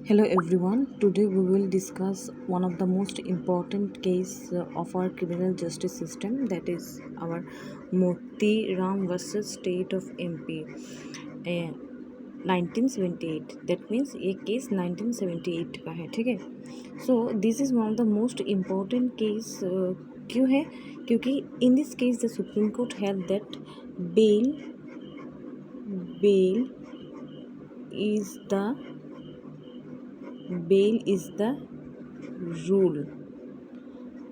Hello everyone. Today we will discuss one of the most important case of our criminal justice system, that is our Moti Ram versus State of MP. 1978. That means ये case 1978 का है, ठीक है. So this is one of the most important case. क्यों है? क्योंकि in this case the Supreme Court held that bail is the rule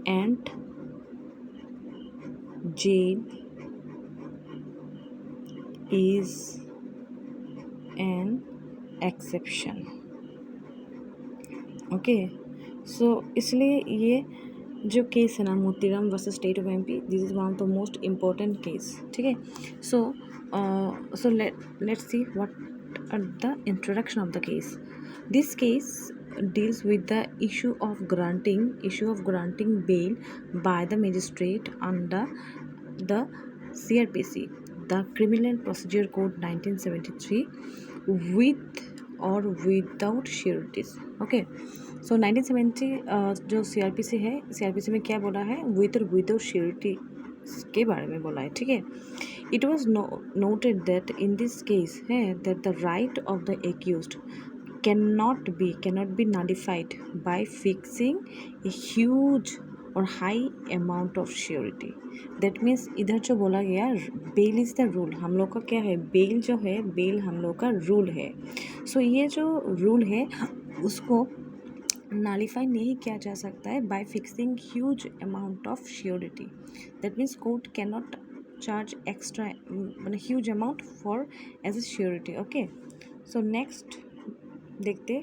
and jail is an exception. Okay. So इसलिए ये जो केस है ना, Motiram versus state of MP, this is one of the most important case, ठीक है. So let's see what are the introduction of the case. This case deals with the issue of granting bail by the magistrate under the CRPC, the Criminal Procedure Code 1973, with or without sureties. Okay. सो 1970 जो CRPC है, CRPC में क्या बोला है? With और without surety के बारे में बोला है, ठीक है. It was noted that in this case है that the right of the accused cannot be nullified by fixing a huge और high amount of surety. That means इधर जो बोला गया बेल इज़ द रूल, हम लोग का क्या है, बेल जो है, बेल हम लोग का रूल है. सो ये जो रूल है उसको नॉलिफाई नहीं किया जा सकता है by fixing huge amount of surety. That means court can not charge extra huge amount for as a surety. Okay. So next देखते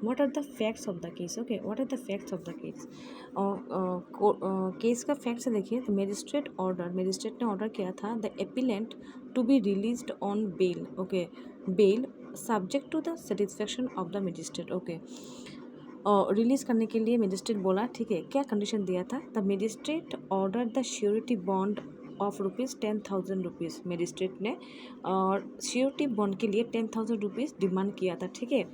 what are the facts of the case. Okay, what are the facts of the case. Case का facts देखिए. The magistrate ने order किया था the appellant to be released on bail. Okay, bail subject to the satisfaction of the magistrate. Okay, release करने के लिए magistrate बोला, ठीक है. क्या कंडीशन दिया था? The magistrate order the surety bond of ₹10,000. Magistrate ने और श्योरिटी बॉन्ड के लिए ₹10,000 डिमांड किया था, ठीक है,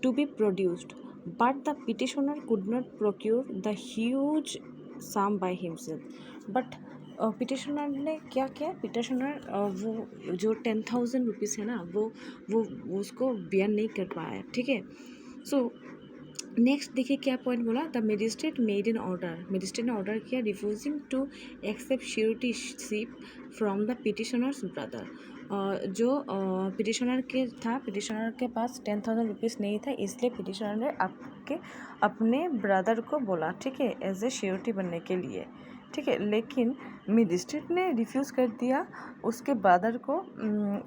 to be produced. But the petitioner could not procure the huge sum by himself. But petitioner ने क्या किया? पिटिशनर वो जो ₹10,000 है ना, वो उसको बियर नहीं कर पाया, ठीक है. सो नेक्स्ट देखिए क्या पॉइंट बोला. The magistrate made an order. Magistrate ने ऑर्डर किया refusing to accept suretyship from the petitioner's brother. जो पिटिशनर के पास ₹10,000 नहीं था, इसलिए पिटिशनर ने अपने ब्रदर को बोला, ठीक है, एज ए श्योरिटी बनने के लिए, ठीक है. लेकिन मजिस्ट्रेट ने रिफ्यूज़ कर दिया उसके ब्रदर को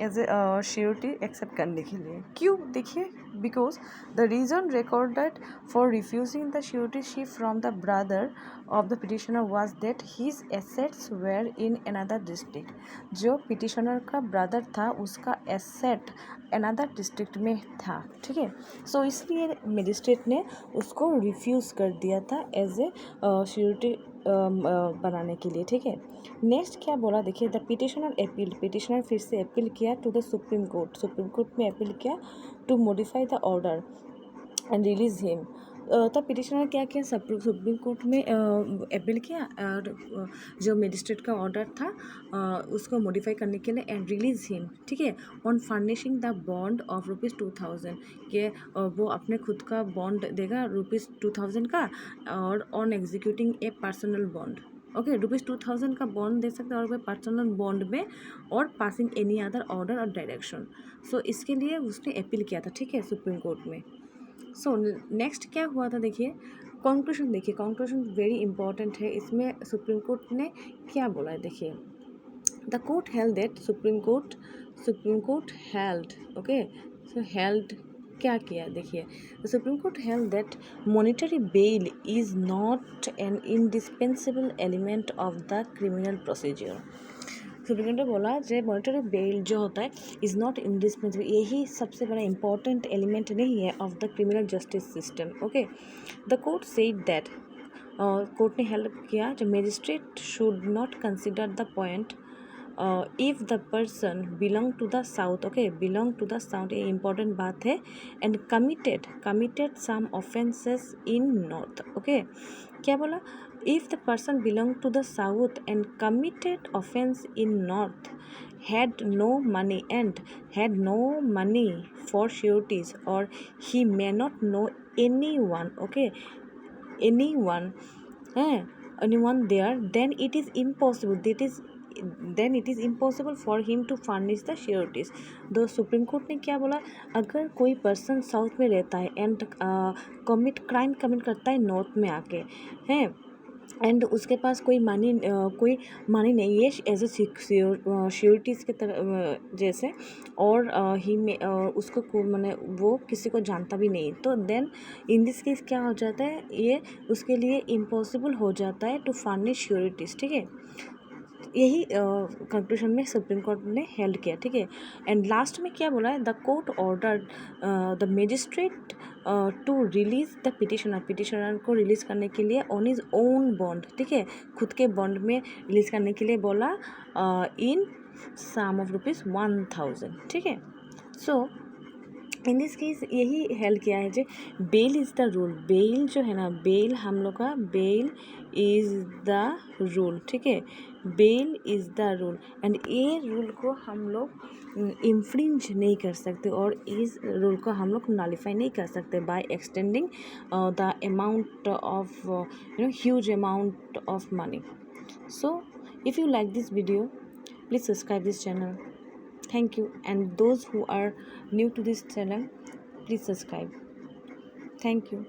एज ए श्योरिटी एक्सेप्ट करने के लिए. क्यों? देखिए, because the reason recorded for refusing the suretyship from the brother of the petitioner was that his assets were in another district. जो पिटिशनर का ब्रदर था उसका एसेट अनदर डिस्ट्रिक्ट में था, ठीक है. सो इसलिए मजिस्ट्रेट ने उसको रिफ्यूज़ कर दिया था एज ए श्योरिटी बनाने के लिए, ठीक है. नेक्स्ट क्या बोला देखिए. The petitioner appeal. पिटिशनर फिर से अपील किया टू द सुप्रीम कोर्ट में अपील किया to modify the order and release him. तब पिटिशनर क्या किया? सुप्रीम कोर्ट में अपील किया और जो मजिस्ट्रेट का ऑर्डर था उसको मॉडिफाई करने के लिए एंड रिलीज हिम, ठीक है, on furnishing the bond of ₹2,000 के वो अपने खुद का बॉन्ड देगा ₹2,000 का, और on executing A personal bond. Okay, ₹2,000 का बॉन्ड दे सकते हैं और वह पर्सनल बॉन्ड में, और पासिंग एनी अदर ऑर्डर और डायरेक्शन. सो इसके लिए उसने अपील किया था, ठीक है, सुप्रीम कोर्ट में. सो नेक्स्ट क्या हुआ था देखिए. कंक्लूजन देखिए. कंक्लूजन वेरी इंपॉर्टेंट है. इसमें सुप्रीम कोर्ट ने क्या बोला है देखिए. The court held that Supreme Court held. Okay, so held क्या किया देखिए. The Supreme Court held that monetary bail is not an indispensable element of the criminal procedure. Supreme Court ने बोला जो मॉनिटरी बेल जो होता है इज़ नॉट इंडिस्पेंसिबल, यही सबसे बड़ा इंपॉर्टेंट एलिमेंट नहीं है of the criminal justice system. Okay, the court said that, court ने हेल्प किया जो magistrate should not consider the point if the person belong to the south, okay, belong to the south, ये important बात है, and committed some offences in north, okay, क्या बोला, if the person belong to the south and committed offence in north, had no money and had no money for sureties, or he may not know anyone, okay, anyone, anyone there, then it is impossible for him to furnish the sureties. दो supreme Court ने क्या बोला, अगर कोई person south में रहता है and crime commit करता है नॉर्थ में आके, हैं, एंड उसके पास कोई मनी नहीं है एज ए श्योरिटीज़ के तरह जैसे, और ही में उसको मैंने वो किसी को जानता भी नहीं, तो देन इन दिस केस क्या हो जाता है, ये उसके लिए इम्पॉसिबल हो जाता है टू फर्निश श्योरिटीज़, ठीक है। यही कंक्लूजन में सुप्रीम कोर्ट ने हेल्ड किया, ठीक है। एंड लास्ट में क्या बोला है, the court order the magistrate to release the petitioner को रिलीज़ करने के लिए ऑन हिज ओन बॉन्ड, ठीक है, खुद के बॉन्ड में रिलीज़ करने के लिए बोला, इन सम ऑफ ₹1000, ठीक है। सो इन दिस केस यही हेल्प किया है जो bail is the rule, bail जो है ना, बेल हम लोग का बेल इज़ द रूल, ठीक है, bail is the rule, and ये रूल को हम लोग इन्फ्रिंज नहीं कर सकते, और इस रूल को हम लोग नॉलिफाई नहीं कर सकते by extending the amount of huge amount of money. So if you like this video, please subscribe this channel. Thank you, and those who are new to this channel, please subscribe. Thank you.